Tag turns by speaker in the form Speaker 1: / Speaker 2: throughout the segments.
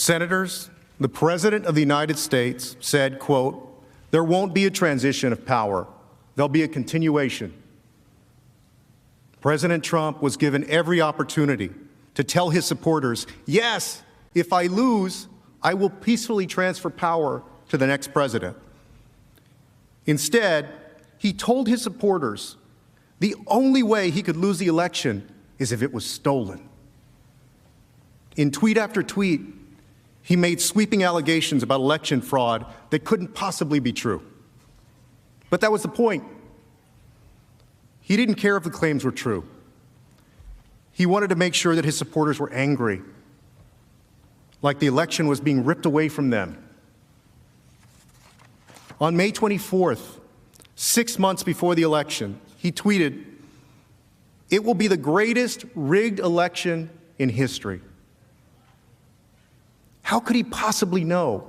Speaker 1: Senators, the President of the United States said, quote, "There won't be a transition of power. There'll be a continuation." President Trump was given every opportunity to tell his supporters, yes, if I lose, I will peacefully transfer power to the next president. Instead, he told his supporters the only way he could lose the election is if it was stolen. In tweet after tweet, he made sweeping allegations about election fraud that couldn't possibly be true. But that was the point. He didn't care if the claims were true. He wanted to make sure that his supporters were angry, like the election was being ripped away from them. On May 24th, 6 months before the election, he tweeted, "It will be the greatest rigged election in history." How could he possibly know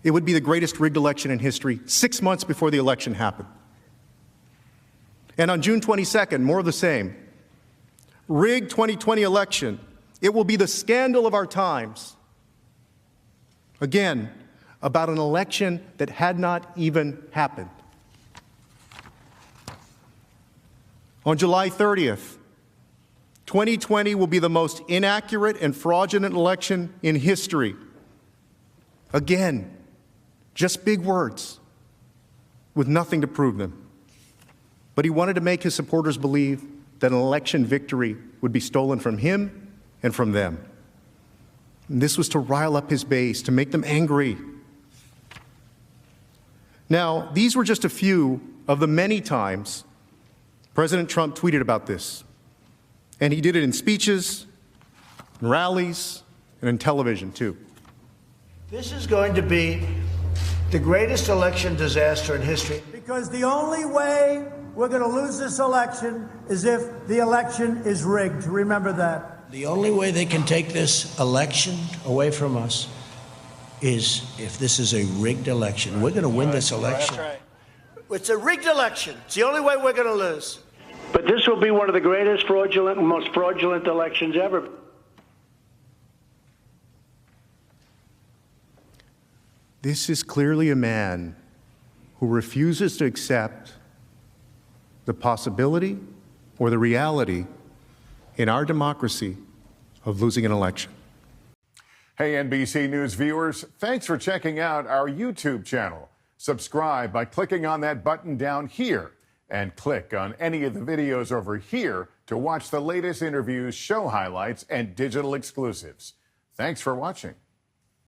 Speaker 1: it would be the greatest rigged election in history 6 months before the election happened? And on June 22nd, more of the same. Rigged 2020 election. It will be the scandal of our times. Again, about an election that had not even happened. On July 30th, 2020 will be the most inaccurate and fraudulent election in history. Again, just big words with nothing to prove them. But he wanted to make his supporters believe that an election victory would be stolen from him and from them. And this was to rile up his base, to make them angry. Now, these were just a few of the many times President Trump tweeted about this. And he did it in speeches, in rallies, and in television, too.
Speaker 2: This is going to be the greatest election disaster in history.
Speaker 3: Because the only way we're going to lose this election is if the election is rigged. Remember that.
Speaker 2: The only way they can take this election away from us is if this is a rigged election. We're going to win this election.
Speaker 3: That's right. It's a rigged election. It's the only way we're going to lose.
Speaker 4: But this will be one of the greatest fraudulent, most fraudulent elections ever.
Speaker 1: This is clearly a man who refuses to accept the possibility or the reality in our democracy of losing an election.
Speaker 5: Hey, NBC News viewers, thanks for checking out our YouTube channel. Subscribe by clicking on that button down here and click on any of the videos over here to watch the latest interviews, show highlights, and digital exclusives. Thanks for watching.